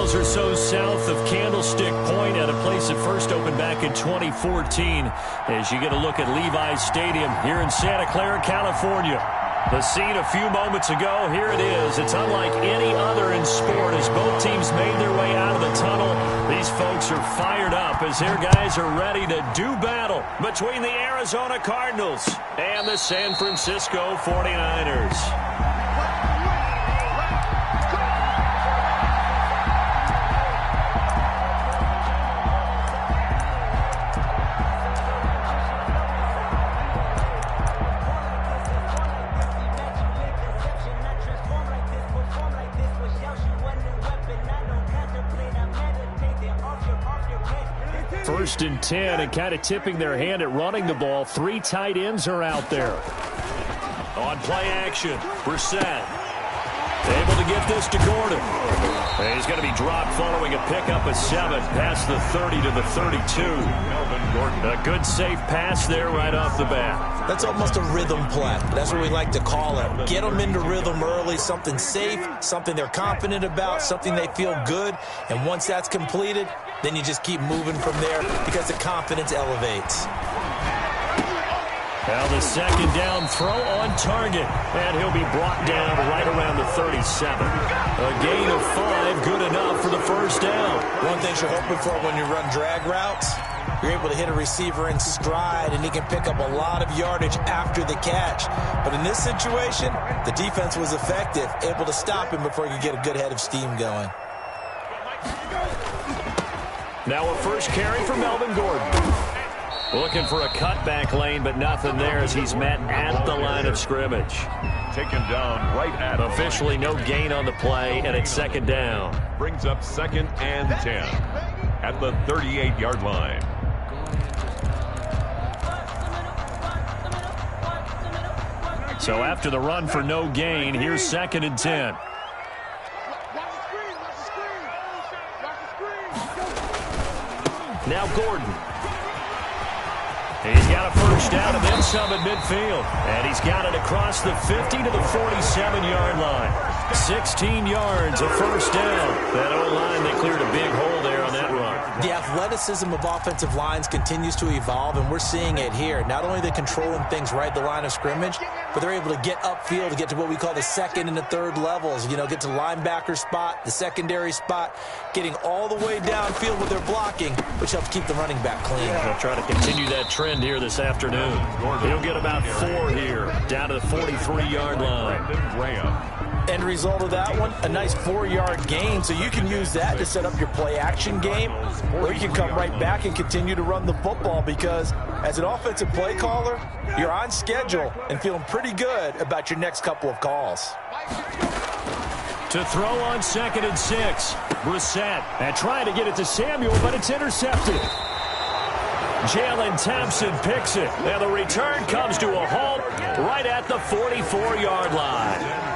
miles or so south of Candlestick Point at a place that first opened back in 2014 as you get a look at Levi's Stadium here in Santa Clara, California. The scene a few moments ago, here it is. It's unlike any other in sport as both teams made their way out of the tunnel. These folks are fired up as their guys are ready to do battle between the Arizona Cardinals and the San Francisco 49ers. First and 10, and kind of tipping their hand at running the ball. 3 tight ends are out there. On play action, Brissett. Able to get this to Gordon. And he's going to be dropped following a pickup of 7 past the 30 to the 32. A good safe pass there right off the bat. That's almost a rhythm play. That's what we like to call it. Get them into rhythm early, something safe, something they're confident about, something they feel good. And once that's completed, then you just keep moving from there because the confidence elevates. Now the second down throw on target, and he'll be brought down right around the 37. A gain of 5, good enough for the first down. One thing you're hoping for when you run drag routes, you're able to hit a receiver in stride, and he can pick up a lot of yardage after the catch. But in this situation, the defense was effective, able to stop him before he could get a good head of steam going. Now a first carry for Melvin Gordon. Looking for a cutback lane, but nothing there as he's met at the line of scrimmage. Taken down right at officially no gain on the play, and it's second down. Brings up 2nd and 10 at the 38-yard line. So after the run for no gain, here's 2nd and 10. Now Gordon. He's got a first down and then some at midfield. And he's got it across the 50 to the 47-yard line. 16 yards, a first down. That O-line, they cleared a big hole there on that run. The athleticism of offensive lines continues to evolve, and we're seeing it here. Not only are they controlling things right at the line of scrimmage, but they're able to get upfield to get to what we call the 2nd and the 3rd levels. You know, get to linebacker spot, the secondary spot, getting all the way downfield with their blocking, which helps keep the running back clean. They'll try to continue that trend here this afternoon. He'll get about 4 here, down to the 43-yard line. End result of that one, a nice 4-yard gain, so you can use that to set up your play-action game, or you can come right back and continue to run the football because as an offensive play caller, you're on schedule and feeling pretty good about your next couple of calls. To throw on 2nd and 6, Brissett, and trying to get it to Samuel, but it's intercepted. Jalen Thompson picks it, and the return comes to a halt right at the 44-yard line.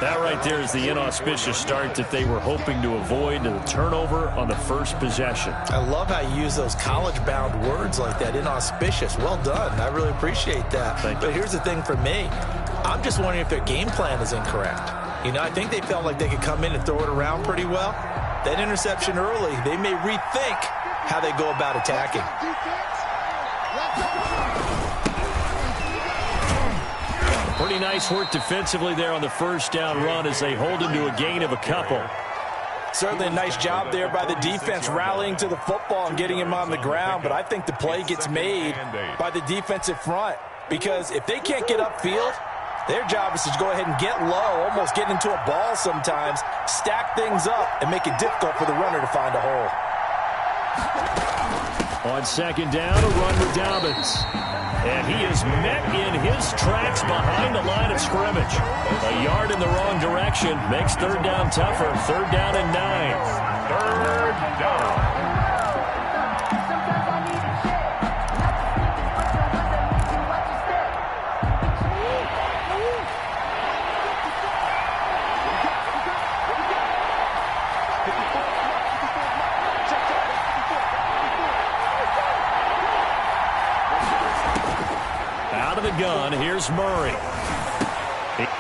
That right there is the inauspicious start that they were hoping to avoid, the turnover on the first possession. I love how you use those college-bound words like that, inauspicious. Well done. I really appreciate that. But here's the thing for me. I'm just wondering if their game plan is incorrect. You know, I think they felt like they could come in and throw it around pretty well. That interception early, they may rethink how they go about attacking. Pretty nice work defensively there on the first down run as they hold him to a gain of a couple. Certainly a nice job there by the defense rallying to the football and getting him on the ground, but I think the play gets made by the defensive front because if they can't get upfield, their job is to go ahead and get low, almost get into a ball sometimes, stack things up, and make it difficult for the runner to find a hole. On 2nd down, a run with Dobbins. And he is met in his tracks behind the line of scrimmage. A yard in the wrong direction makes 3rd down tougher. 3rd down and 9. 3rd down. Out of the gun, here's Murray.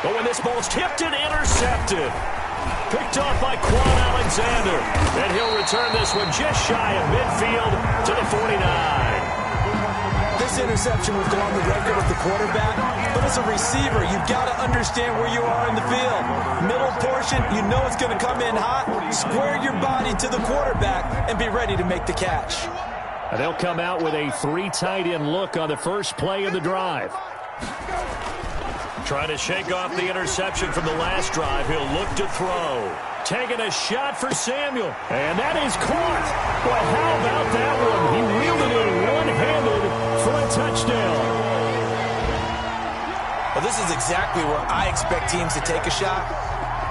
Oh, and this ball's tipped and intercepted. Picked off by Quan Alexander. And he'll return this one just shy of midfield to the 49. This interception will go on the record of the quarterback, but as a receiver, you've got to understand where you are in the field. Middle portion, you know it's going to come in hot. Square your body to the quarterback and be ready to make the catch. And they'll come out with a 3 tight end look on the first play of the drive. Trying to shake off the interception from the last drive. He'll look to throw. Taking a shot for Samuel. And that is caught. Well, how about that one? He wielded it one-handed for a touchdown. Well, this is exactly where I expect teams to take a shot.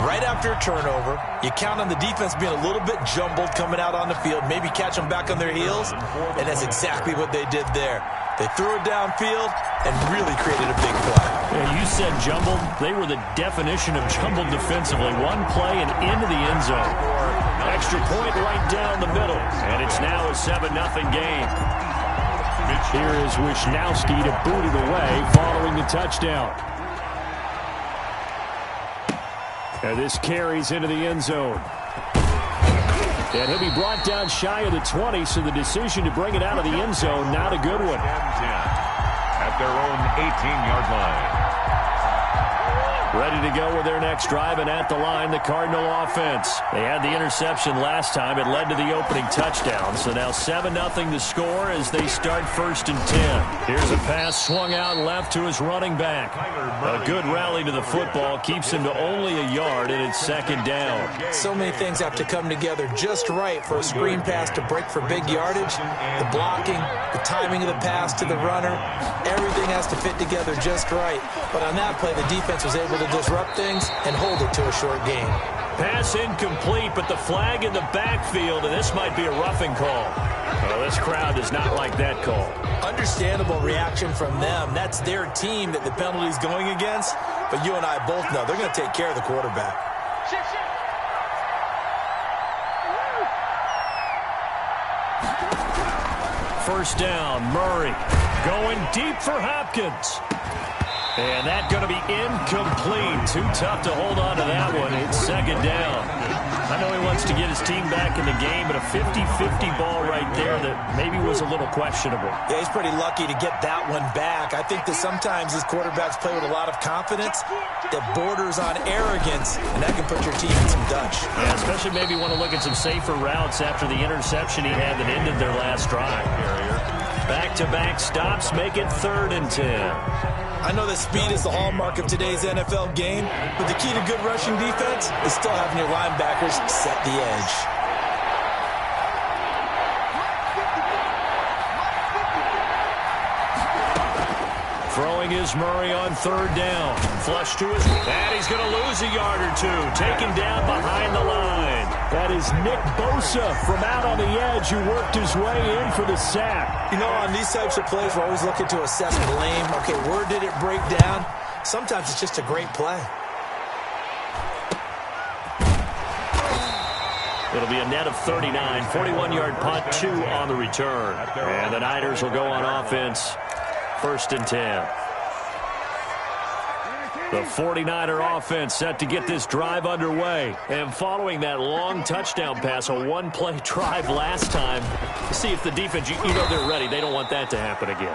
Right after a turnover, you count on the defense being a little bit jumbled coming out on the field, maybe catch them back on their heels, and that's exactly what they did there. They threw it downfield and really created a big play. Yeah, you said jumbled. They were the definition of jumbled defensively. One play and into the end zone. Extra point right down the middle, and it's now a 7-0 game. Here is Wisnowski to boot it away following the touchdown. And this carries into the end zone. And he'll be brought down shy of the 20, so the decision to bring it out of the end zone, not a good one. At their own 18-yard line. Ready to go with their next drive, and at the line, the Cardinal offense. They had the interception last time. It led to the opening touchdown. So now 7-0 to score as they start 1st and 10. Here's a pass swung out left to his running back. A good rally to the football keeps him to only a yard, and it's 2nd down. So many things have to come together just right for a screen pass to break for big yardage. The blocking, the timing of the pass to the runner, everything has to fit together just right. But on that play, the defense was able to disrupt things and hold it to a short gain. Pass incomplete, but the flag in the backfield, and this might be a roughing call. Well, this crowd does not like that call. Understandable reaction from them. That's their team that the penalty's going against. But you and I both know they're going to take care of the quarterback. First down, Murray going deep for Hopkins. And that's going to be incomplete. Too tough to hold on to that one. It's 2nd down. I know he wants to get his team back in the game, but a 50-50 ball right there that maybe was a little questionable. Yeah, he's pretty lucky to get that one back. I think that sometimes these quarterbacks play with a lot of confidence that borders on arrogance, and that can put your team in some Dutch. Yeah, especially maybe want to look at some safer routes after the interception he had that ended their last drive. Back-to-back stops make it 3rd and 10. I know that speed is the hallmark of today's NFL game, but the key to good rushing defense is still having your linebackers set the edge. Throwing is Murray on 3rd down. Flush to his... And he's going to lose a yard or two. Taken down behind the line. That is Nick Bosa from out on the edge who worked his way in for the sack. You know, on these types of plays, we're always looking to assess blame. Okay, where did it break down? Sometimes it's just a great play. It'll be a net of 39. 41-yard punt, 2 on the return. And the Niners will go on offense. 1st and 10. The 49er offense set to get this drive underway. And following that long touchdown pass, a one-play drive last time, see if the defense, you know they're ready. They don't want that to happen again.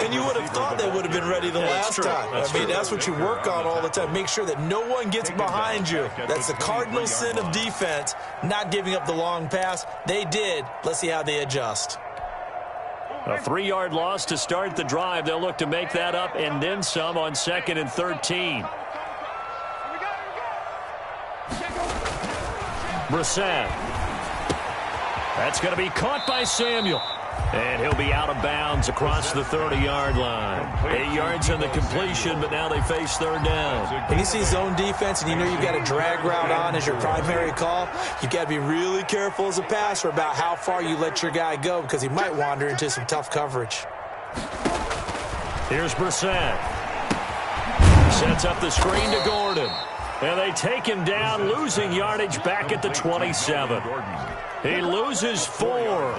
And you would have thought they would have been ready the last time. That's what you work on all the time. Make sure that no one gets behind you. That's the cardinal sin of defense, not giving up the long pass. They did. Let's see how they adjust. A 3-yard loss to start the drive. They'll look to make that up and then some on 2nd and 13. Brissett. That's going to be caught by Samuel. And he'll be out of bounds across the 30-yard line. 8 yards on the completion, but now they face 3rd down. When you see zone defense and you know you've got a drag route on as your primary call, you've got to be really careful as a passer about how far you let your guy go because he might wander into some tough coverage. Here's Brissett. Sets up the screen to Gordon. And they take him down, losing yardage back at the 27. He loses 4,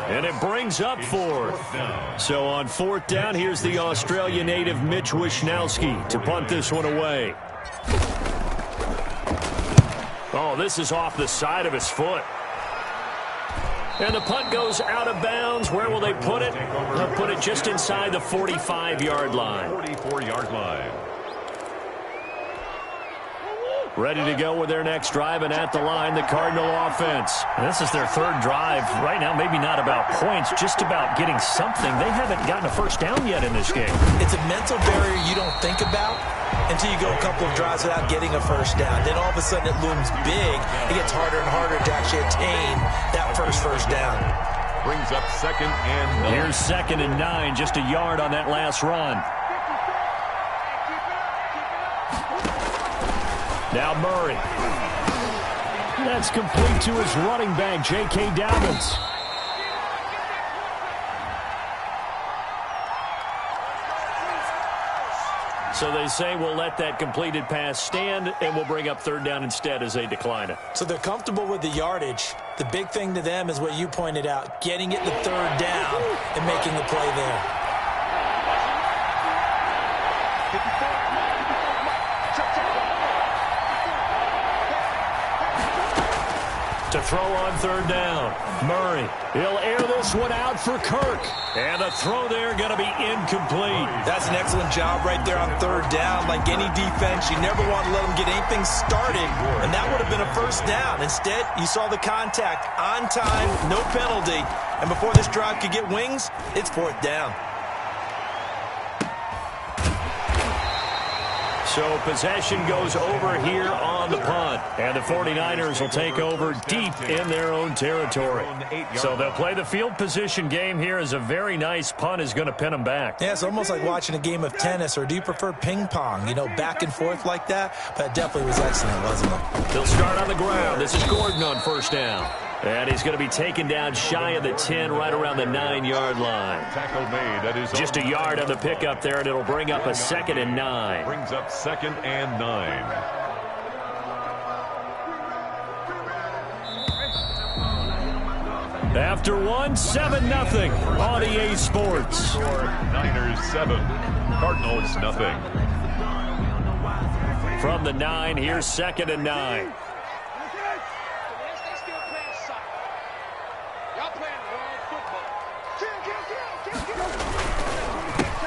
and it brings up 4th. So on 4th down, here's the Australia native Mitch Wisnowski to punt this one away. Oh, this is off the side of his foot. And the punt goes out of bounds. Where will they put it? They'll put it just inside the 45-yard line. 44-yard line. Ready to go with their next drive, and at the line, the Cardinal offense. And this is their third drive. Right now, maybe not about points, just about getting something. They haven't gotten a first down yet in this game. It's a mental barrier you don't think about until you go a couple of drives without getting a first down. Then all of a sudden it looms big. It gets harder and harder to actually attain that first down. Brings up 2nd and 9. Here's 2nd and 9, just a yard on that last run. Now Murray. That's complete to his running back, J.K. Dobbins. So they say we'll let that completed pass stand, and we'll bring up 3rd down instead as they decline it. So they're comfortable with the yardage. The big thing to them is what you pointed out, getting it to 3rd down and making the play there. To throw on 3rd down, Murray. He'll air this one out for Kirk. And the throw there going to be incomplete. That's an excellent job right there on 3rd down. Like any defense, you never want to let them get anything started. And that would have been a first down. Instead, you saw the contact on time, no penalty. And before this drive could get wings, it's 4th down. So possession goes over here on the punt. And the 49ers will take over deep in their own territory. So they'll play the field position game here as a very nice punt is going to pin them back. Yeah, it's almost like watching a game of tennis, or do you prefer ping pong? You know, back and forth like that? But it definitely was excellent, wasn't it? They'll start on the ground. This is Gordon on 1st down. And he's going to be taken down shy of the 10, right around the 9-yard line. Tackle made. That is just a yard on the pickup there, and it'll bring up a 2nd and 9. Brings up 2nd and 9. After one, 7-0 on EA Sports. Niners 7, Cardinals nothing. From the 9, here's 2nd and 9.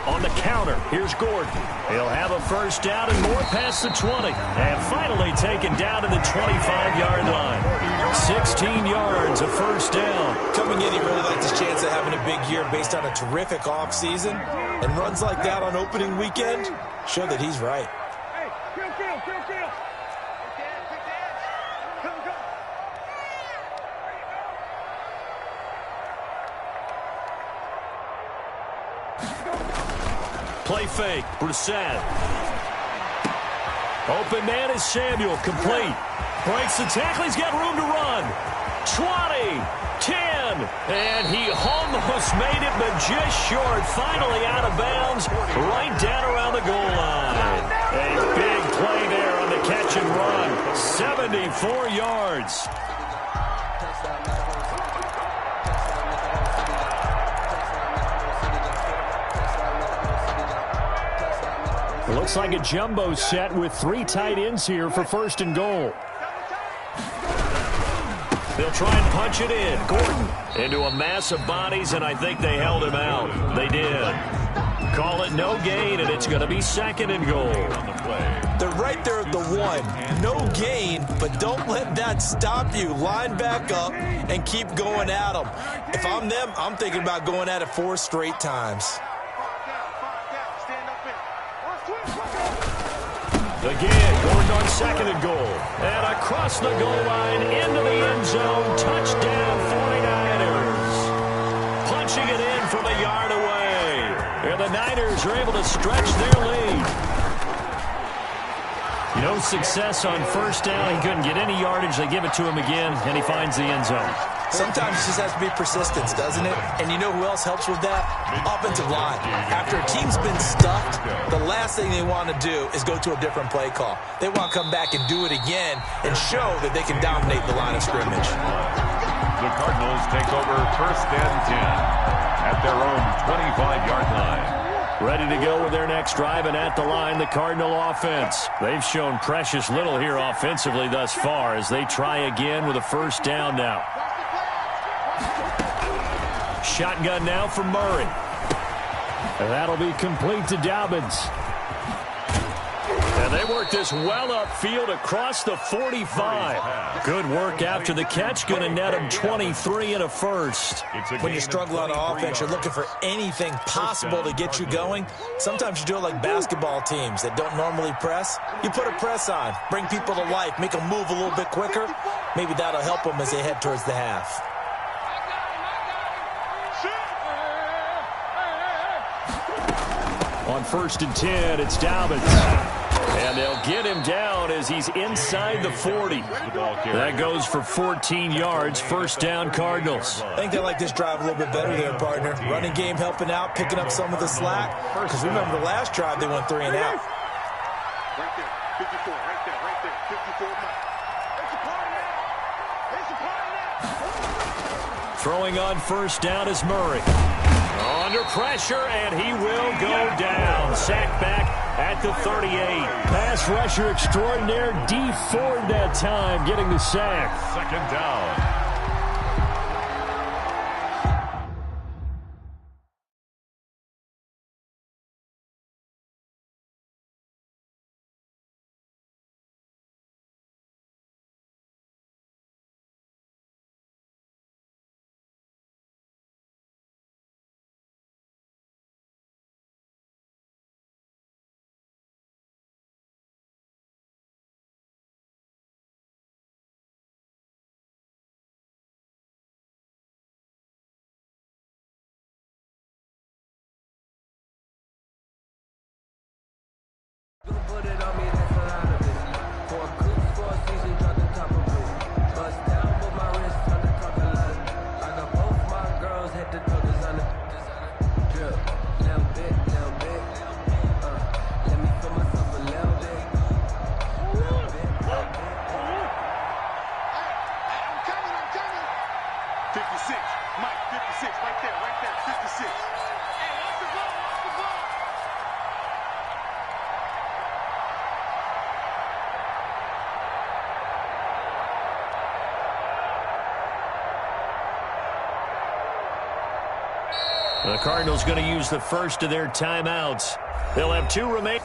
On the counter, here's Gordon. He'll have a first down and more past the 20. And finally taken down to the 25-yard line. 16 yards, a first down. Coming in, he really liked his chance of having a big year based on a terrific offseason. And runs like that on opening weekend show that he's right. Play fake, Brissett. Open man is Samuel, complete. Breaks the tackle, he's got room to run. 20, 10, and he almost made it, but just short. Finally out of bounds, right down around the goal line. A big play there on the catch and run. 74 yards. It looks like a jumbo set with 3 tight ends here for 1st and goal. They'll try and punch it in. Gordon into a mass of bodies, and I think they held him out. They did. Call it no gain, and it's going to be 2nd and goal. They're right there at the 1. No gain, but don't let that stop you. Line back up and keep going at them. If I'm them, I'm thinking about going at it 4 straight times. Again, Gordon on 2nd and goal. And across the goal line, into the end zone. Touchdown, 49ers. Punching it in from a yard away. And the Niners are able to stretch their lead. No success on 1st down. He couldn't get any yardage. They give it to him again, and he finds the end zone. Sometimes it just has to be persistence, doesn't it? And you know who else helps with that? Offensive line. After a team's been stuffed, the last thing they want to do is go to a different play call. They want to come back and do it again and show that they can dominate the line of scrimmage. The Cardinals take over 1st and 10 at their own 25-yard line. Ready to go with their next drive, and at the line, the Cardinal offense. They've shown precious little here offensively thus far as they try again with a first down now. Shotgun now for Murray. And that'll be complete to Dobbins. And they work this well upfield across the 45. Good work after the catch. Going to net him 23 and a first. When you struggle on offense, you're looking for anything possible to get you going. Sometimes you do it like basketball teams that don't normally press. You put a press on, bring people to life, make them move a little bit quicker. Maybe that'll help them as they head towards the half. On 1st and 10, it's Dobbins. And they'll get him down as he's inside the 40. That goes for 14 yards. First down, Cardinals. I think they like this drive a little bit better there, partner. Running game helping out, picking up some of the slack. Because remember the last drive, they went 3 and out. Right there, 54, right there, 54. Throwing on first down is Murray. Under pressure, and he will go down. Sacked back at the 38. Pass rusher extraordinaire, D Ford that time, getting the sack. Second down. Put it on me, that's a lot of it. For a good score season, drop the top of it. Bust down with my wrist on the talk a lot. I got both my girls hit the druggers on the drip. Little bit, little bit. Let me feel myself a little bit. Little bit, little bit. I'm coming. 56, Mike, 56, right there, 56. Hey, watch the ball, watch the ball. The Cardinals going to use the first of their timeouts. They'll have 2 remaining.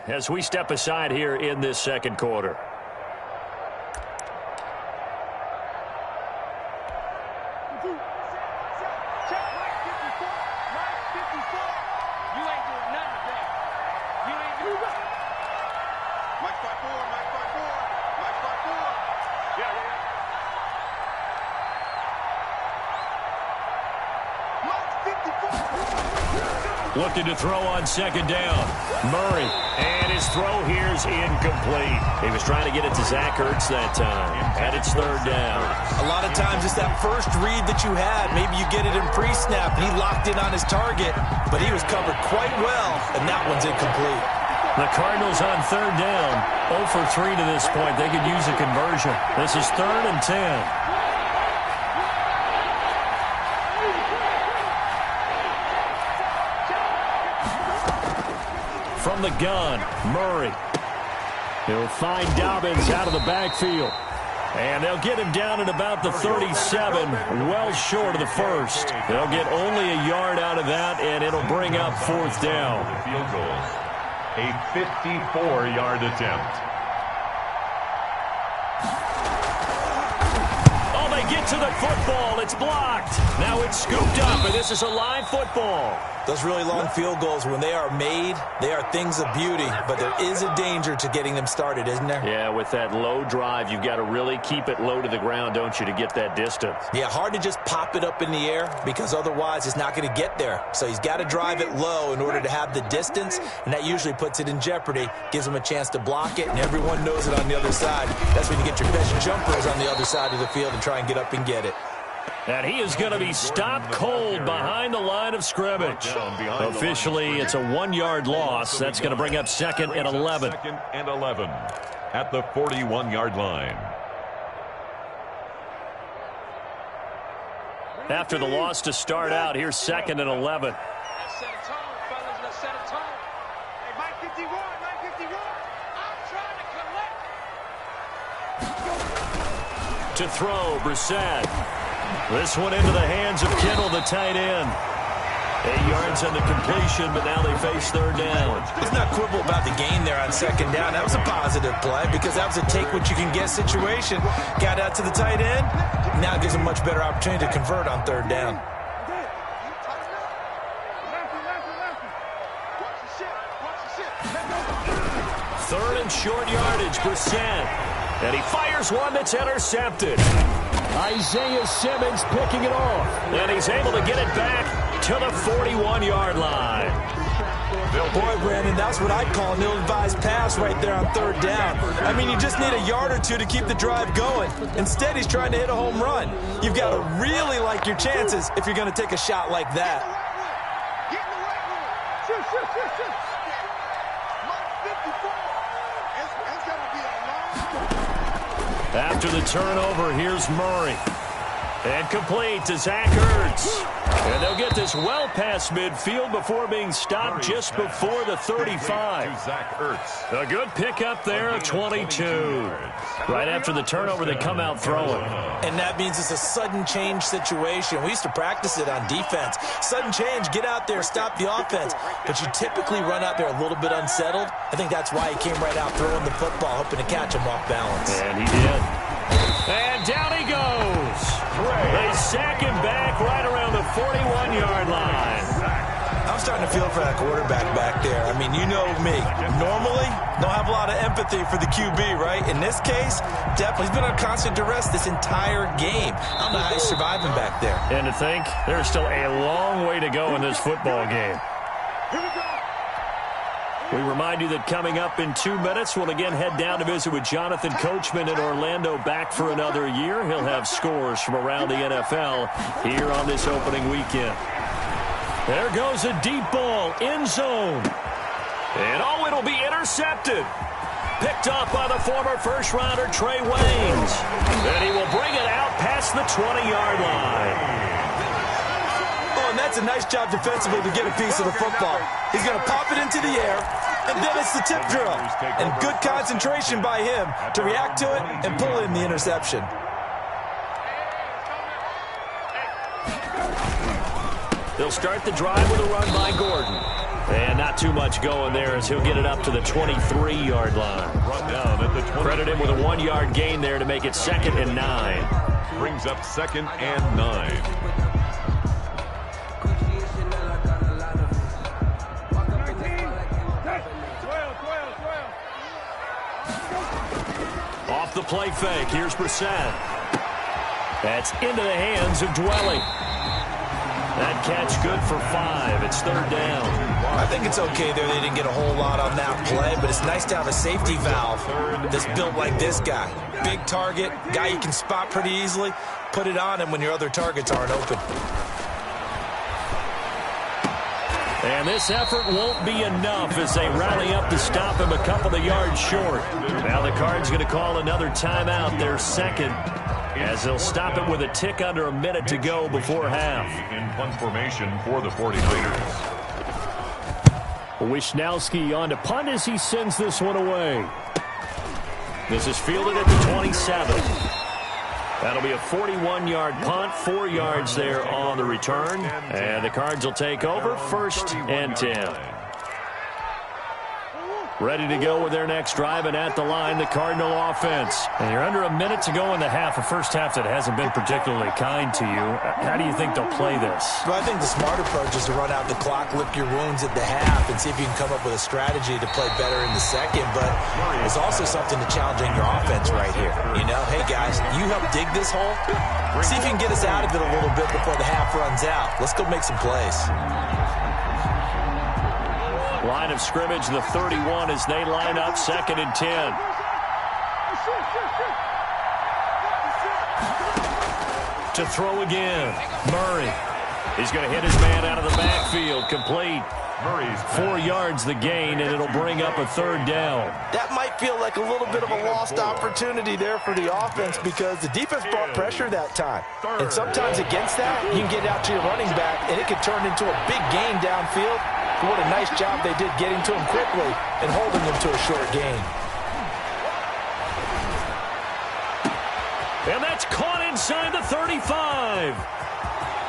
As we step aside here in this second quarter. Looking to throw on second down. Murray, and his throw here is incomplete. He was trying to get it to Zach Ertz that time, and it's third down. A lot of times it's that first read that you had. Maybe you get it in pre-snap, and he locked in on his target, but he was covered quite well, and that one's incomplete. The Cardinals on third down, 0 for 3 to this point. They could use a conversion. This is 3rd and 10. From the gun, Murray. He'll find Dobbins out of the backfield. And they'll get him down at about the 37, well short of the first. They'll get only a yard out of that, and it'll bring up 4th down. Field goal. A 54-yard attempt. Oh, they get to the football. It's blocked. Now it's scooped up, and this is a live football. Those really long field goals, when they are made, they are things of beauty, but there is a danger to getting them started, isn't there? Yeah, with that low drive, you've got to really keep it low to the ground, don't you, to get that distance. Yeah, hard to just pop it up in the air because otherwise it's not going to get there. So he's got to drive it low in order to have the distance, and that usually puts it in jeopardy, gives him a chance to block it, and everyone knows it on the other side. That's when you get your best jumpers on the other side of the field and try and get up and get it. And he is going to be stopped cold behind the line of scrimmage. Officially, it's a 1-yard loss. That's going to bring up 2nd and 11. 2nd and 11 at the 41-yard line. After the loss to start out, here's 2nd and 11. To throw, Brissett. This one into the hands of Kittle, the tight end. 8 yards on the completion, but now they face third down. Let's not quibble about the gain there on second down. That was a positive play because that was a take-what-you-can-get situation. Got out to the tight end. Now it gives him a much better opportunity to convert on third down. Third and short yardage, Brissett. And he fires one that's intercepted. Isaiah Simmons picking it off. And he's able to get it back to the 41-yard line. Boy, Brandon, that's what I'd call an ill-advised pass right there on third down. I mean, you just need a yard or two to keep the drive going. Instead, he's trying to hit a home run. You've got to really like your chances if you're going to take a shot like that. After the turnover, here's Murray. And complete to Zach Ertz. And they'll get this well past midfield before being stopped just before the 35. Zach Ertz. A good pickup there, 22. Right after the turnover, they come out throwing. And that means it's a sudden change situation. We used to practice it on defense. Sudden change, get out there, stop the offense. But you typically run out there a little bit unsettled. I think that's why he came right out throwing the football, hoping to catch him off balance. And he did. And down he goes. They sack him back right around the 41-yard line. I'm starting to feel for that quarterback back there. I mean, you know me. Normally, don't have a lot of empathy for the QB, right? In this case, definitely. He's been on constant duress this entire game. I don't know how he's surviving back there. And to think, there's still a long way to go in this football game. We remind you that coming up in 2 minutes, we'll again head down to visit with Jonathan Coachman in Orlando, back for another year. He'll have scores from around the NFL here on this opening weekend. There goes a deep ball, end zone. And oh, it'll be intercepted. Picked off by the former first-rounder Trey Waynes. And he will bring it out past the 20-yard line. Oh, and that's a nice job defensively to get a piece of the football. He's going to pop it into the air, and then it's the tip drill. And good concentration by him to react to it and pull in the interception. They'll start the drive with a run by Gordon. And not too much going there as he'll get it up to the 23-yard line. Run down at the 20. Credit him with a 1-yard gain there to make it 2nd and 9. Brings up 2nd and 9. Off the play fake, here's Brissett. That's into the hands of Dwelly. That catch good for 5. It's 3rd down. I think it's okay there. They didn't get a whole lot on that play, but it's nice to have a safety valve that's built like this guy. Big target, guy you can spot pretty easily. Put it on him when your other targets aren't open. And this effort won't be enough as they rally up to stop him a couple of yards short. Now the Cards going to call another timeout, their 2nd, as they'll stop it with a tick under a minute to go before half. In punt formation for the 49ers. Wishnowski on to punt as he sends this one away. This is fielded at the 27. That'll be a 41-yard punt, 4 yards there on the return. And the Cards will take over, 1st and 10. Ready to go with their next drive, and at the line, the Cardinal offense. And you're under a minute to go in the half, a first half that hasn't been particularly kind to you. How do you think they'll play this? Well, I think the smart approach is to run out the clock, lick your wounds at the half, and see if you can come up with a strategy to play better in the 2nd. But there's also something to challenging your offense right here. You know, hey, guys, you help dig this hole. See if you can get us out of it a little bit before the half runs out. Let's go make some plays. Line of scrimmage, the 31, as they line up, 2nd and 10. To throw again, Murray. He's going to hit his man out of the backfield, complete. Murray's 4 yards the gain, and it'll bring up a 3rd down. That might feel like a little bit of a lost opportunity there for the offense because the defense brought pressure that time. And sometimes against that, you can get out to your running back, and it can turn into a big gain downfield. What a nice job they did getting to him quickly and holding him to a short gain. And that's caught inside the 35.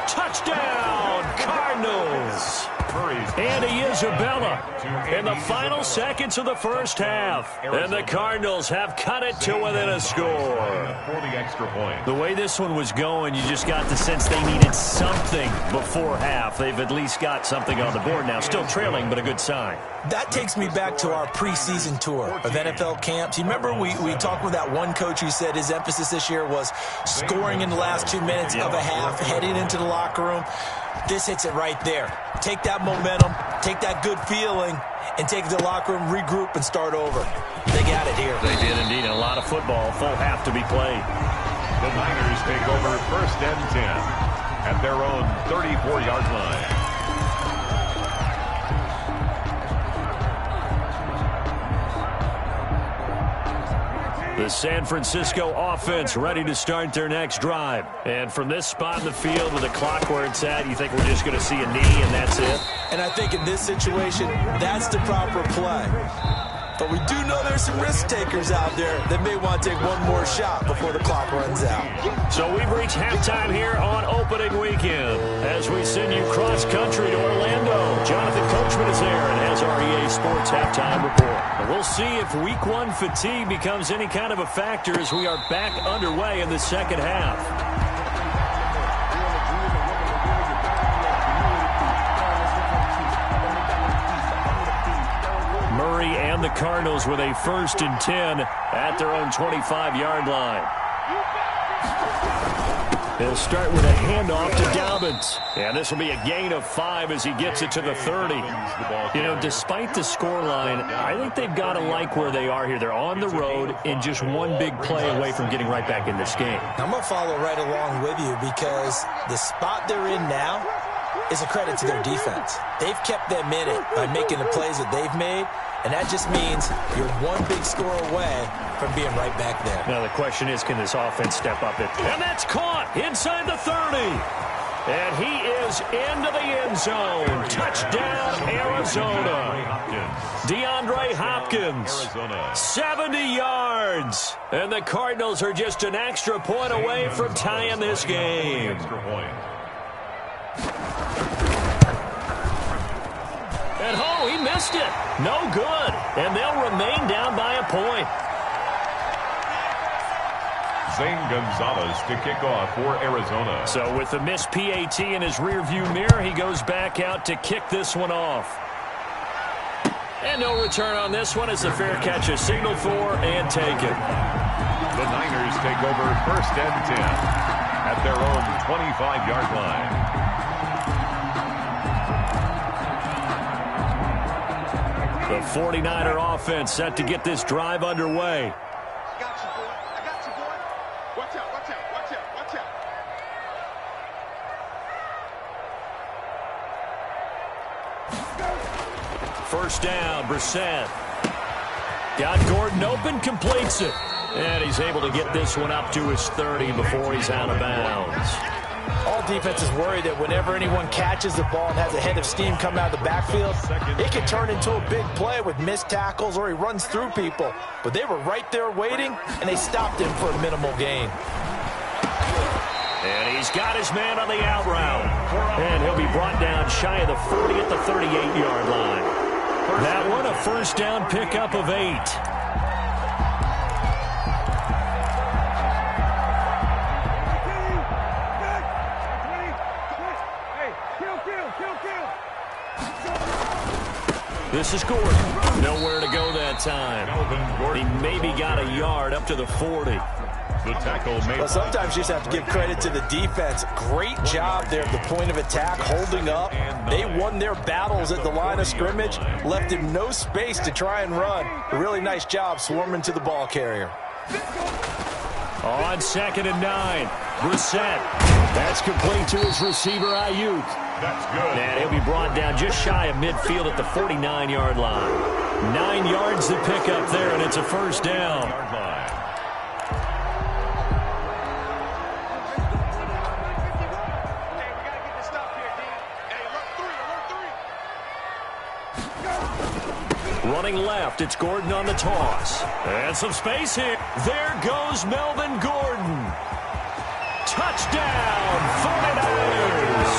Touchdown, Cardinals. Andy Isabella in the final seconds of the first half. And the Cardinals have cut it to within a score. For the extra point. The way this one was going, you just got the sense they needed something before half. They've at least got something on the board now. Still trailing, but a good sign. That takes me back to our preseason tour of NFL camps. You remember we talked with that one coach who said his emphasis this year was scoring in the last 2 minutes of a half, heading into the locker room. This hits it right there. Take that momentum, take that good feeling, and take it to the locker room, regroup, and start over. They got it here. They did indeed. A lot of football, full half to be played. The Niners take over 1st and 10 at their own 34-yard line. The San Francisco offense ready to start their next drive. And from this spot in the field with the clock where it's at, you think we're just going to see a knee and that's it? And I think in this situation, that's the proper play. But we do know there's some risk takers out there that may want to take one more shot before the clock runs out. So we've reached halftime here on opening weekend as we send you cross-country to Orlando. Jonathan Coachman is there and has our EA Sports halftime report. And we'll see if week 1 fatigue becomes any kind of a factor as we are back underway in the second half. And the Cardinals with a 1st and 10 at their own 25-yard line. They'll start with a handoff to Dobbins. And this will be a gain of 5 as he gets it to the 30. You know, despite the scoreline, I think they've got to like where they are here. They're on the road and just one big play away from getting right back in this game. I'm going to follow right along with you because the spot they're in now is a credit to their defense. They've kept them in it by making the plays that they've made. And that just means you're one big score away from being right back there. Now the question is, can this offense step up it? And that's caught inside the 30. And he is into the end zone. Touchdown, Arizona. DeAndre Hopkins, 70 yards. And the Cardinals are just an extra point away from tying this game. And he missed it. No good. And they'll remain down by a point. Zane Gonzalez to kick off for Arizona. So with the missed PAT in his rearview mirror, he goes back out to kick this one off. And no return on this one as the fair catch is signaled for and taken. The Niners take over 1st and 10 at their own 25-yard line. The 49er offense set to get this drive underway. First down, Brissett. Got Gordon open, completes it. And he's able to get this one up to his 30 before he's out of bounds. All defenses worry that whenever anyone catches the ball and has a head of steam coming out of the backfield, it can turn into a big play with missed tackles or he runs through people. But they were right there waiting, and they stopped him for a minimal gain. And he's got his man on the out route. And he'll be brought down shy of the 40 at the 38-yard line. That one, a first down pickup of 8. This is Gordon. Nowhere to go that time. He maybe got a yard up to the 40. The tackle made. Well, sometimes you just have to give credit to the defense. Great job there at the point of attack, holding up. They won their battles at the line of scrimmage, left him no space to try and run. A really nice job swarming to the ball carrier. On 2nd and 9, Brissett. That's complete to his receiver, Ayuk. That's good. And he'll be brought down just shy of midfield at the 49-yard line. 9 yards to pick up there, and it's a first down. Running left, it's Gordon on the toss. And some space here. There goes Melvin Gordon. Touchdown, 49ers.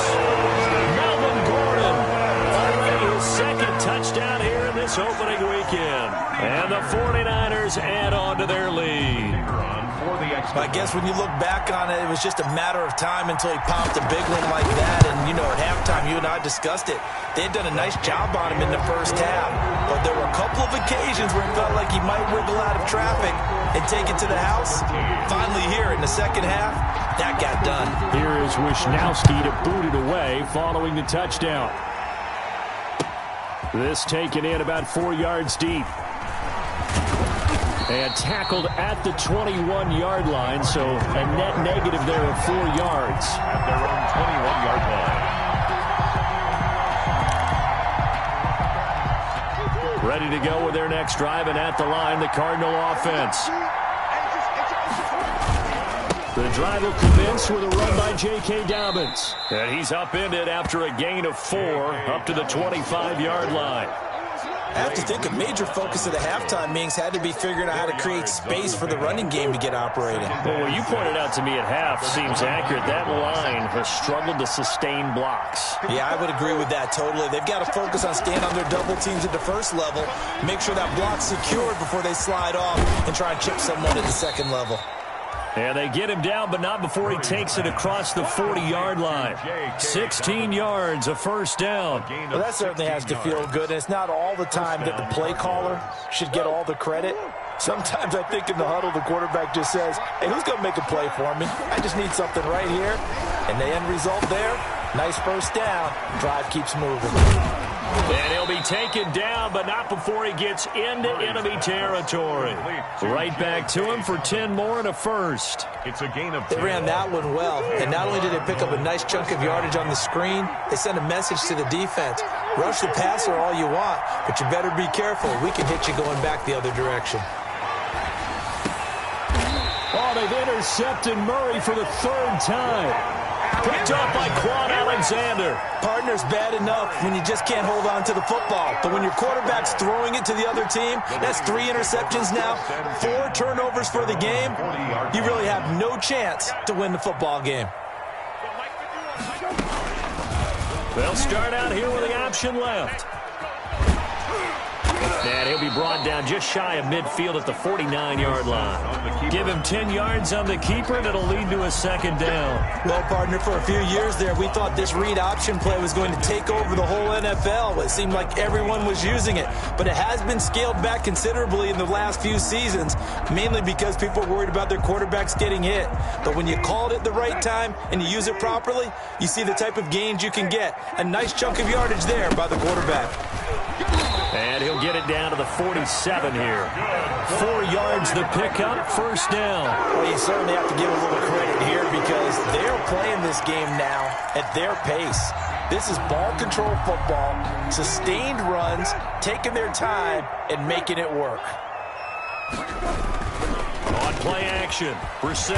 Melvin Gordon already his second touchdown here in this opening weekend. And the 49ers add on to their lead. I guess when you look back on it, it was just a matter of time until he popped a big one like that. And, you know, at halftime, you and I discussed it. They had done a nice job on him in the first half. But there were a couple of occasions where it felt like he might wiggle out of traffic and take it to the house. Finally here in the second half, that got done. Here is Wisnowski to boot it away following the touchdown. This taken in about 4 yards deep. And tackled at the 21-yard line, so a net negative there of 4 yards. At their own 21-yard line. Ready to go with their next drive, and at the line, the Cardinal offense. The drive will commence with a run by J.K. Dobbins. And he's upended after a gain of 4 up to the 25-yard line. I have to think a major focus of the halftime meetings had to be figuring out how to create space for the running game to get operating. Well, what you pointed out to me at half seems accurate. That line has struggled to sustain blocks. Yeah, I would agree with that totally. They've got to focus on staying on their double teams at the first level, make sure that block's secured before they slide off and try and chip someone at the second level. And they get him down, but not before he takes it across the 40-yard line. 16 yards, a first down. Well, that certainly has to feel good, and it's not all the time that the play caller should get all the credit. Sometimes I think in the huddle, the quarterback just says, hey, who's going to make a play for me? I just need something right here. And the end result there, nice first down. Drive keeps moving. And he'll be taken down, but not before he gets into enemy territory. Right back to him for 10 more and a first. It's a gain of 10. They 10. ran that one well, and not only did they pick up a nice chunk of yardage on the screen, they sent a message to the defense. Rush the passer all you want, but you better be careful. We can hit you going back the other direction. Oh, they've intercepted Murray for the 3rd time. Picked off by Quan Alexander. Partner's bad enough when you just can't hold on to the football. But when your quarterback's throwing it to the other team, that's 3 interceptions now, 4 turnovers for the game. You really have no chance to win the football game. They'll start out here with the option left. And he'll be brought down just shy of midfield at the 49-yard line. Give him 10 yards on the keeper, and it'll lead to a second down. Well, partner, for a few years there, we thought this read option play was going to take over the whole NFL. It seemed like everyone was using it, but it has been scaled back considerably in the last few seasons, mainly because people are worried about their quarterbacks getting hit. But when you call it at the right time and you use it properly, you see the type of gains you can get. A nice chunk of yardage there by the quarterback. And he'll get it down to the 47 here. 4 yards the pickup, first down. Well, you certainly have to give a little credit here because they're playing this game now at their pace. This is ball control football, sustained runs, taking their time and making it work. On play action, Brissett.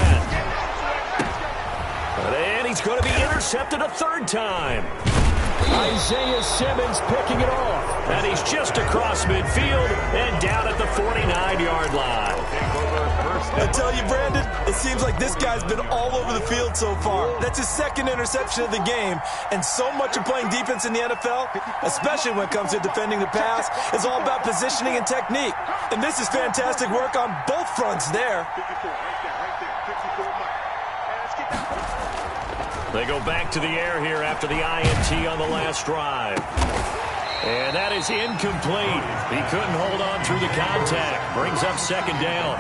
And he's going to be intercepted a third time. Isaiah Simmons picking it off. And he's just across midfield and down at the 49-yard line. I tell you, Brandon, it seems like this guy's been all over the field so far. That's his second interception of the game. And so much of playing defense in the NFL, especially when it comes to defending the pass, is all about positioning and technique. And this is fantastic work on both fronts there. They go back to the air here after the INT on the last drive. And that is incomplete. He couldn't hold on through the contact. Brings up second down.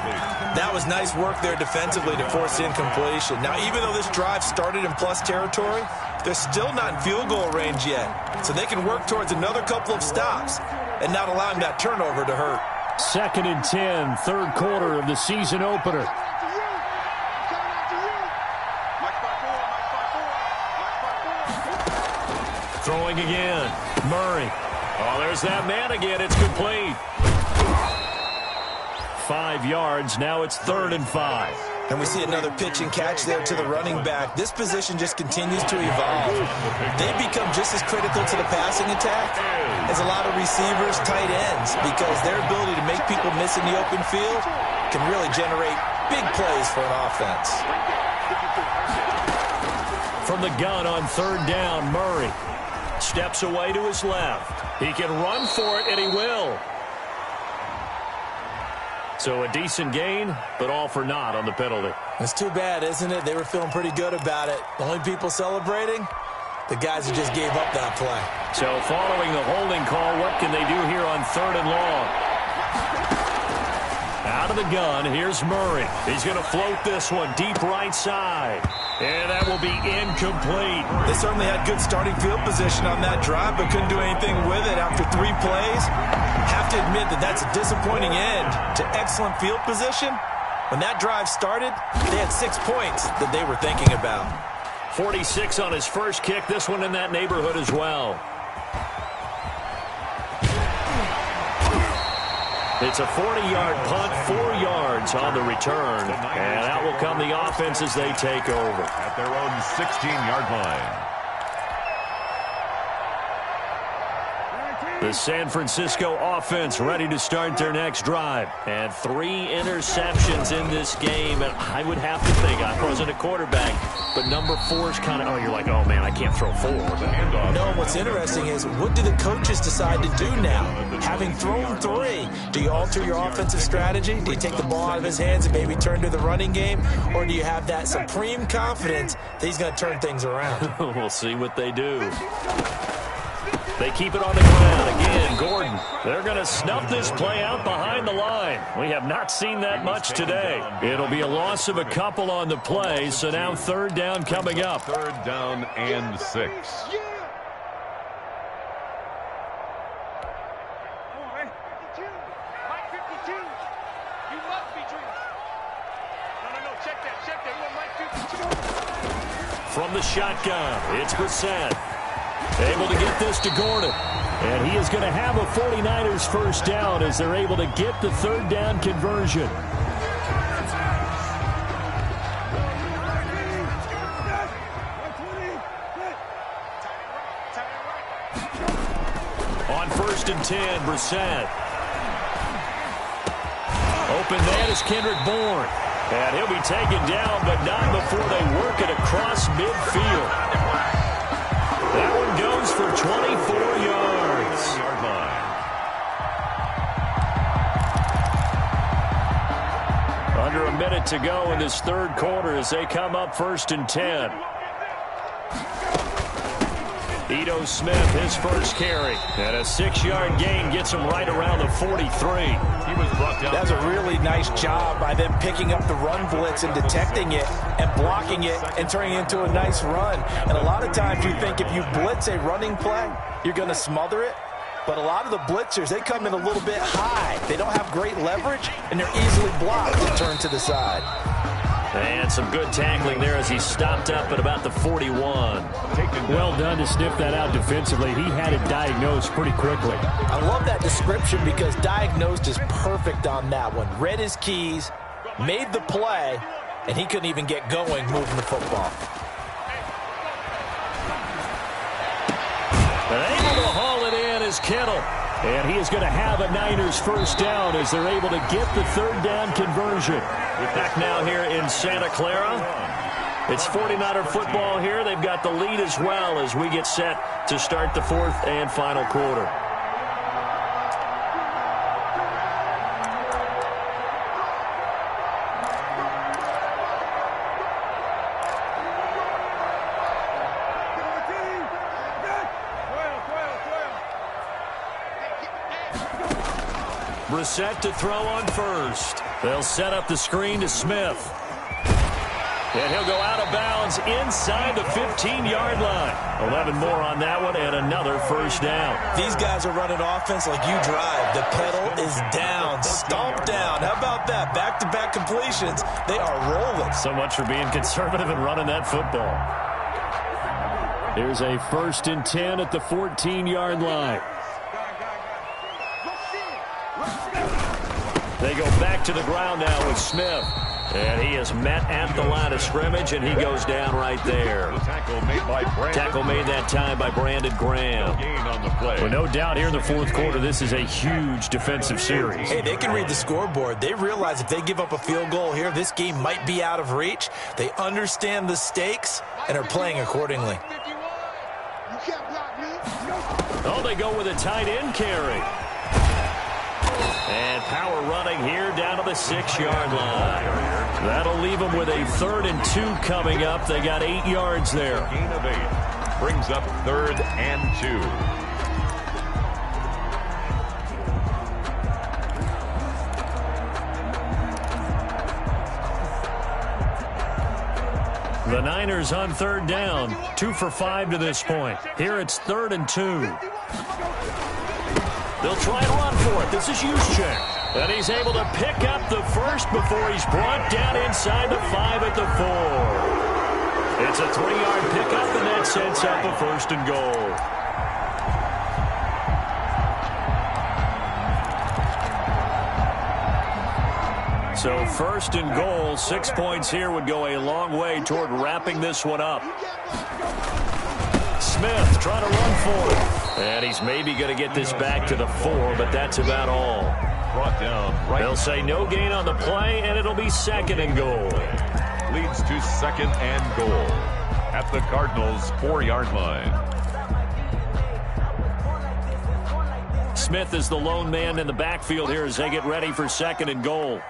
That was nice work there defensively to force incompletion. Now, even though this drive started in plus territory, they're still not in field goal range yet. So they can work towards another couple of stops and not allowing that turnover to hurt. 2nd and 10, third quarter of the season opener. Throwing again. Murray. Oh, there's that man again. It's complete. 5 yards. Now it's 3rd and 5. And we see another pitch and catch there to the running back. This position just continues to evolve. They become just as critical to the passing attack as a lot of receivers, tight ends, because their ability to make people miss in the open field can really generate big plays for an offense. From the gun on 3rd down, Murray steps away to his left. He can run for it, and he will. So a decent gain, but all for naught on the penalty. It's too bad, isn't it? They were feeling pretty good about it. The only people celebrating, the guys who just gave up that play. So following the holding call, what can they do here on 3rd and long? Out of the gun, here's Murray. He's going to float this one deep right side. And that will be incomplete. They certainly had good starting field position on that drive, but couldn't do anything with it after 3 plays. Have to admit that that's a disappointing end to excellent field position. When that drive started, they had 6 points that they were thinking about. 46 on his first kick. This one in that neighborhood as well. It's a 40-yard punt, 4 yards on the return. And out will come the offense as they take over. At their own 16-yard line. The San Francisco offense ready to start their next drive. And 3 interceptions in this game. And I would have to think, I wasn't a quarterback, but number 4 is kind of, oh, you're like, oh, man, I can't throw 4. No, what's interesting is, what do the coaches decide to do now? Having thrown 3, do you alter your offensive strategy? Do you take the ball out of his hands and maybe turn to the running game? Or do you have that supreme confidence that he's going to turn things around? We'll see what they do. They keep it on the ground. Again, Gordon. They're going to snuff this play out behind the line. We have not seen that much today. It'll be a loss of a couple on the play, so now 3rd down coming up. 3rd down and 6. From the shotgun, it's Brissett. Able to get this to Gordon. And he is going to have a 49ers first down as they're able to get the 3rd down conversion. On 1st and 10, Brissett. Open man is Kendrick Bourne. And he'll be taken down, but not before they work it across midfield. That one goes for 24 yards. to go in this third quarter as they come up 1st and 10. Ito Smith, his first carry. And a 6-yard gain gets him right around the 43. He was brought down. That's a really nice job by them picking up the run blitz and detecting it and blocking it and turning it into a nice run. And a lot of times you think if you blitz a running play, you're going to smother it. But a lot of the blitzers, they come in a little bit high. They don't have great leverage, and they're easily blocked and turned to the side. And some good tackling there as he stopped up at about the 41. Well done to sniff that out defensively. He had it diagnosed pretty quickly. I love that description because diagnosed is perfect on that one. Read his keys, made the play, and he couldn't even get going moving the football. Able to haul it in is Kittle. And he is going to have a Niners first down as they're able to get the third down conversion. We're back now here in Santa Clara. It's 49er football here. They've got the lead as well as we get set to start the fourth and final quarter. Brissett to throw on first. They'll set up the screen to Smith. And he'll go out of bounds inside the 15-yard line. 11 more on that one and another first down. These guys are running offense like you drive. The pedal is down, stomped down. How about that? Back-to-back completions. They are rolling. So much for being conservative and running that football. Here's a 1st and 10 at the 14-yard line. They go back to the ground now with Smith. And he is met at the line of scrimmage, and he goes down right there. Tackle made that time by Brandon Graham. Well, no doubt here in the fourth quarter, this is a huge defensive series. Hey, they can read the scoreboard. They realize if they give up a field goal here, this game might be out of reach. They understand the stakes and are playing accordingly. Oh, they go with a tight end carry. And power running here down to the 6-yard line. That'll leave them with a 3rd and 2 coming up. They got 8 yards there. Gain of 8 brings up 3rd and 2. The Niners on 3rd down. 2 for 5 to this point. Here it's 3rd and 2. They'll try and run for it. This is Juszczyk. And he's able to pick up the first before he's brought down inside the 5 at the 4. It's a 3-yard pickup, and that sets up a 1st and goal. So 1st and goal, 6 points here would go a long way toward wrapping this one up. Smith trying to run for it. And he's maybe going to get this back to the 4, but that's about all. Brought down. Right. They'll say no gain on the play, and it'll be 2nd and goal. Leads to 2nd and goal at the Cardinals' 4-yard line. Smith is the lone man in the backfield here as they get ready for 2nd and goal.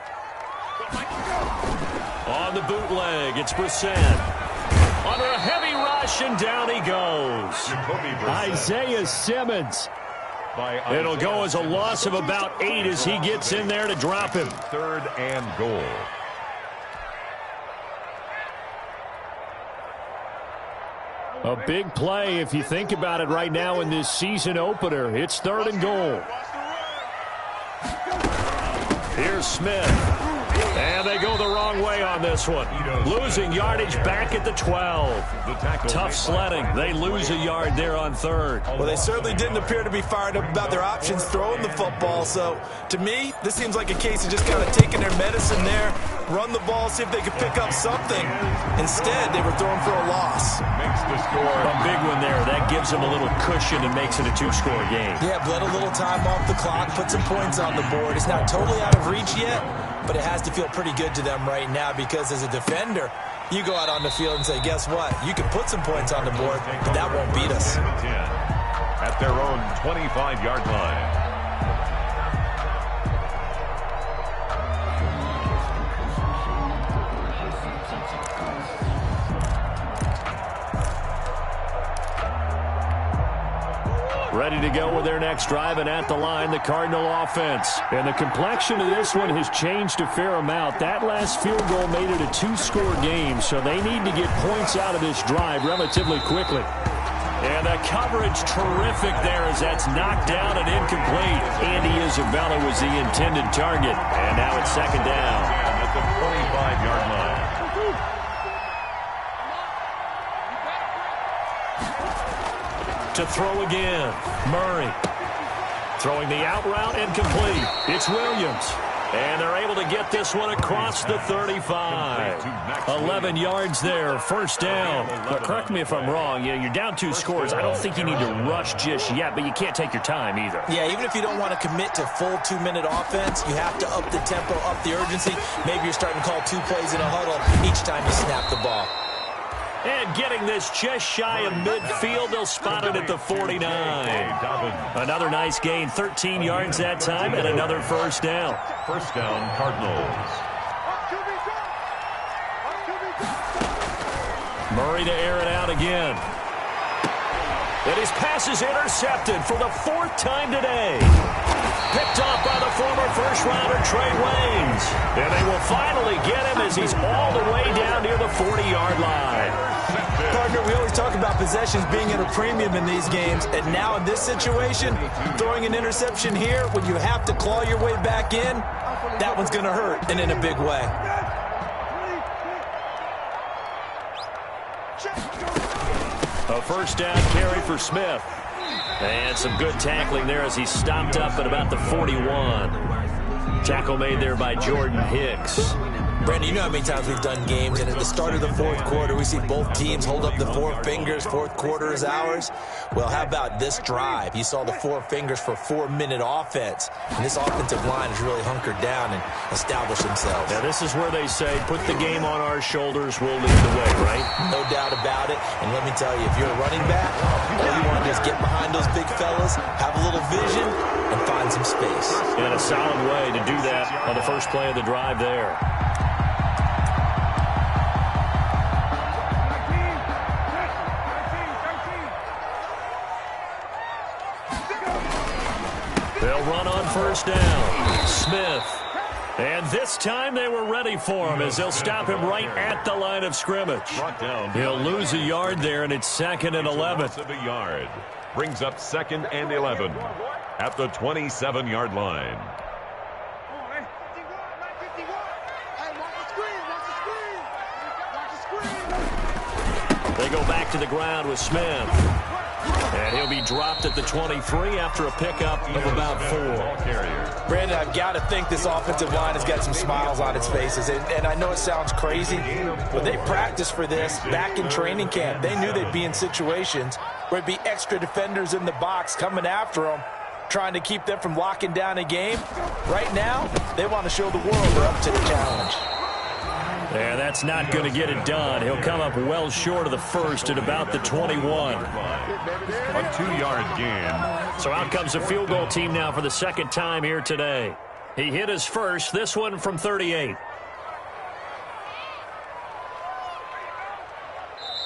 On the bootleg, it's Brissett. Under a heavy rush, and down he goes. Isaiah Simmons. It'll go as a loss of about 8 as he gets in there to drop him. 3rd and goal. A big play if you think about it right now in this season opener. It's 3rd and goal. Here's Smith. And they go the wrong way on this one. Losing yardage back at the 12. Tough sledding. They lose a yard there on 3rd. Well, they certainly didn't appear to be fired up about their options throwing the football. So, to me, this seems like a case of just kind of taking their medicine there, run the ball, see if they could pick up something. Instead, they were throwing for a loss. Makes the score. A big one there. That gives them a little cushion and makes it a 2-score game. Yeah, bled a little time off the clock, put some points on the board. It's not totally out of reach yet, but it has to feel pretty good to them right now because as a defender, you go out on the field and say, guess what? You can put some points on the board, but that won't beat us. At their own 25-yard line. Ready to go with their next drive, and at the line, the Cardinal offense. And the complexion of this one has changed a fair amount. That last field goal made it a 2-score game, so they need to get points out of this drive relatively quickly. And the coverage terrific there as that's knocked down and incomplete. Andy Isabella was the intended target. And now it's second down. At the 25-yard line. To throw again, Murray. Throwing the out route incomplete. It's Williams. And they're able to get this one across the 35. 11 yards there, first down. But correct me if I'm wrong. You're down 2 scores. I don't think you need to rush just yet, but you can't take your time either. Yeah, even if you don't want to commit to full 2-minute offense, you have to up the tempo, up the urgency. Maybe you're starting to call 2 plays in a huddle each time you snap the ball. And getting this just shy of midfield, they'll spot it at the 49. Another nice gain, 13 yards that time, and another first down. First down, Cardinals. Murray to air it out again. And his pass is intercepted for the 4th time today. Picked off by the former first-rounder Trey Waynes. And they will finally get him as he's all the way down near the 40-yard line. Partner, we always talk about possessions being at a premium in these games, and now in this situation, throwing an interception here when you have to claw your way back in, that one's going to hurt, and in a big way. A first down carry for Smith. And some good tackling there as he stopped up at about the 41. Tackle made there by Jordan Hicks. Brandon, you know how many times we've done games, and at the start of the 4th quarter, we see both teams hold up the 4 fingers, 4th quarter is ours. Well, how about this drive? You saw the 4 fingers for 4-minute offense, and this offensive line has really hunkered down and established themselves. Now, this is where they say, put the game on our shoulders, we'll lead the way, right? No doubt about it, and let me tell you, if you're a running back, all you want to do is get behind those big fellas, have a little vision, and find some space. And a solid way to do that on the first play of the drive there. They'll run on first down. Smith. And this time they were ready for him as they'll stop him right at the line of scrimmage. He'll lose a yard there, and it's 2nd and 11. Of a yard. Brings up 2nd and 11 at the 27-yard line. They go back to the ground with Smith. And he'll be dropped at the 23 after a pickup of about 4. Brandon, I've got to think this offensive line has got some smiles on its faces. And I know it sounds crazy, but they practiced for this back in training camp. They knew they'd be in situations where there'd be extra defenders in the box coming after them, trying to keep them from locking down a game. Right now, they want to show the world they're up to the challenge. Yeah, that's not going to get it done. He'll come up well short of the first at about the 21. A 2-yard gain. So out comes the field goal team now for the 2nd time here today. He hit his first, this one from 38.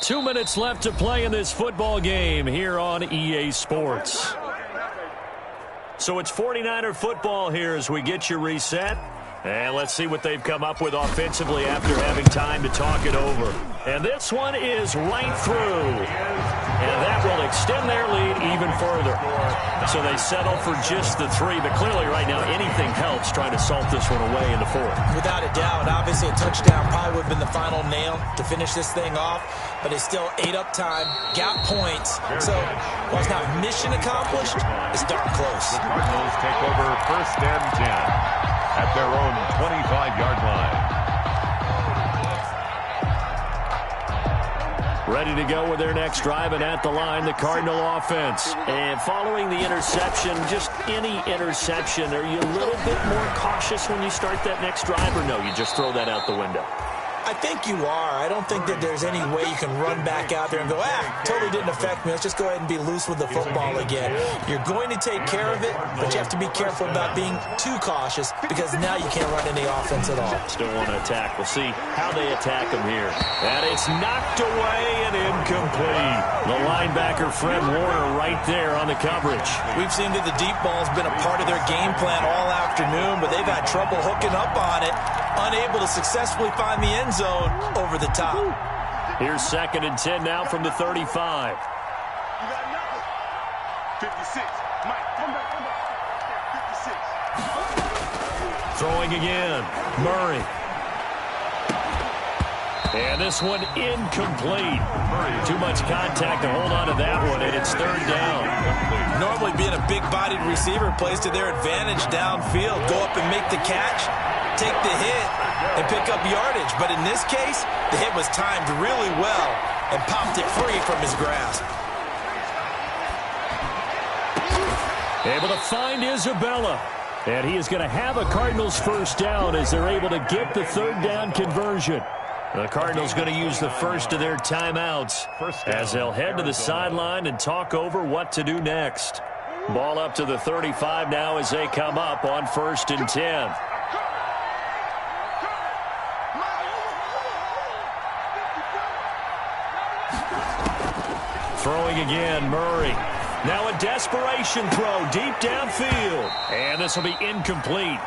2 minutes left to play in this football game here on EA Sports. So it's 49er football here as we get you reset. And let's see what they've come up with offensively after having time to talk it over. And this one is right through. And that will extend their lead even further. So they settle for just the 3. But clearly right now anything helps trying to salt this one away in the 4th. Without a doubt, obviously a touchdown probably would have been the final nail to finish this thing off. But it's still ate up time, got points. So while it's not mission accomplished, it's darn close. The Cardinals take over 1st and 10. At their own 25-yard line. Ready to go with their next drive, and at the line, the Cardinal offense. And following the interception, just any interception, are you a little bit more cautious when you start that next drive, or no, you just throw that out the window? I think you are. I don't think that there's any way you can run back out there and go, totally didn't affect me. Let's just go ahead and be loose with the football again. You're going to take care of it, but you have to be careful about being too cautious because now you can't run any offense at all. Still want to attack. We'll see how they attack him here. And it's knocked away and incomplete. The linebacker, Fred Warner, right there on the coverage. We've seen that the deep ball's been a part of their game plan all afternoon, but they've had trouble hooking up on it, unable to successfully find the end zone over the top. Here's 2nd and 10 now from the 35. You got nothing. 56. Mike, come back. 56. Throwing again. Murray. And this one incomplete. Too much contact to hold on to that one, and it's 3rd down. Normally being a big-bodied receiver plays to their advantage downfield. Go up and make the catch, take the hit, and pick up yardage. But in this case, the hit was timed really well and popped it free from his grasp. Able to find Isabella. And he is going to have a Cardinals 1st down as they're able to get the 3rd down conversion. The Cardinals going to use the first of their timeouts as they'll head to the sideline and talk over what to do next. Ball up to the 35 now as they come up on 1st and 10. Throwing again, Murray. Now a desperation throw deep downfield. And this will be incomplete.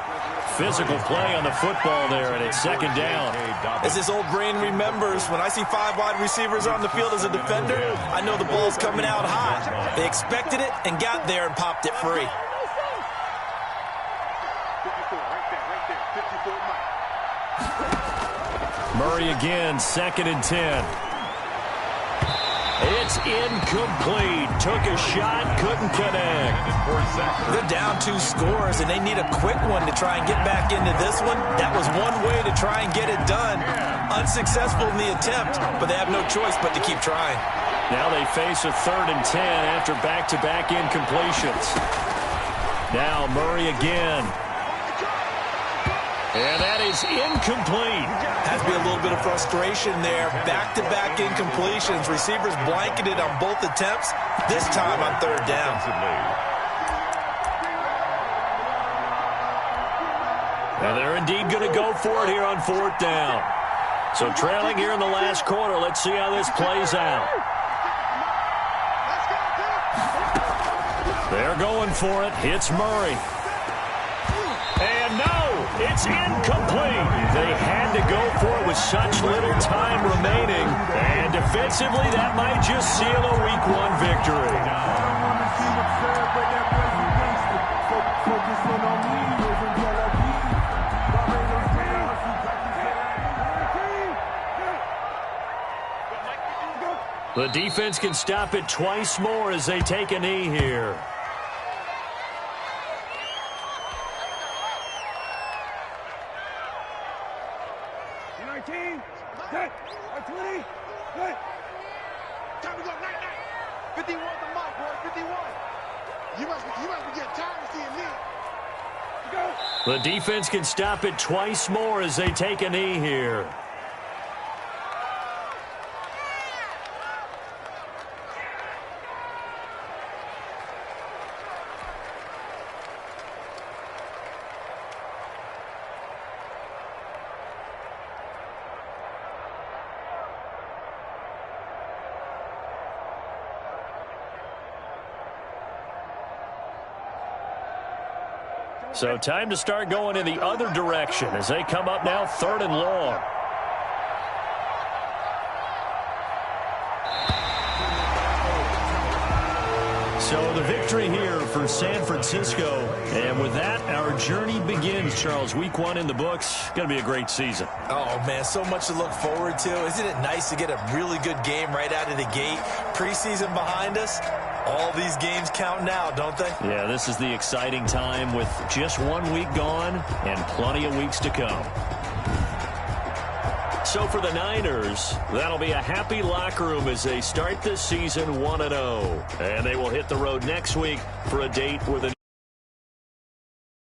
Physical play on the football there, and it's 2nd down. As this old brain remembers, when I see 5 wide receivers on the field as a defender, I know the ball's coming out hot. They expected it and got there and popped it free. 54, right there. 54, Mike. Murray again, 2nd and 10. It's incomplete. Took a shot, couldn't connect. They're down 2 scores, and they need a quick one to try and get back into this one. That was one way to try and get it done. Unsuccessful in the attempt, but they have no choice but to keep trying. Now they face a 3rd and 10 after back-to-back incompletions. Now Murray again. And that is incomplete. Has to be a little bit of frustration there. Back-to-back incompletions. Receivers blanketed on both attempts, this time on 3rd down. And they're indeed going to go for it here on 4th down. So trailing here in the last quarter. Let's see how this plays out. They're going for it. It's Murray. And no, it's incomplete. They had to go for it with such little time remaining. And defensively, that might just seal a Week 1 victory. The defense can stop it twice more as they take a knee here. The defense can stop it twice more as they take a knee here. So time to start going in the other direction as they come up now 3rd and long. So the victory here for San Francisco. And with that, our journey begins, Charles. Week 1 in the books. Going to be a great season. Oh, man, so much to look forward to. Isn't it nice to get a really good game right out of the gate? Preseason behind us. All these games count now, don't they? Yeah, this is the exciting time with just 1 week gone and plenty of weeks to come. So for the Niners, that'll be a happy locker room as they start this season 1-0. And they will hit the road next week for a date with a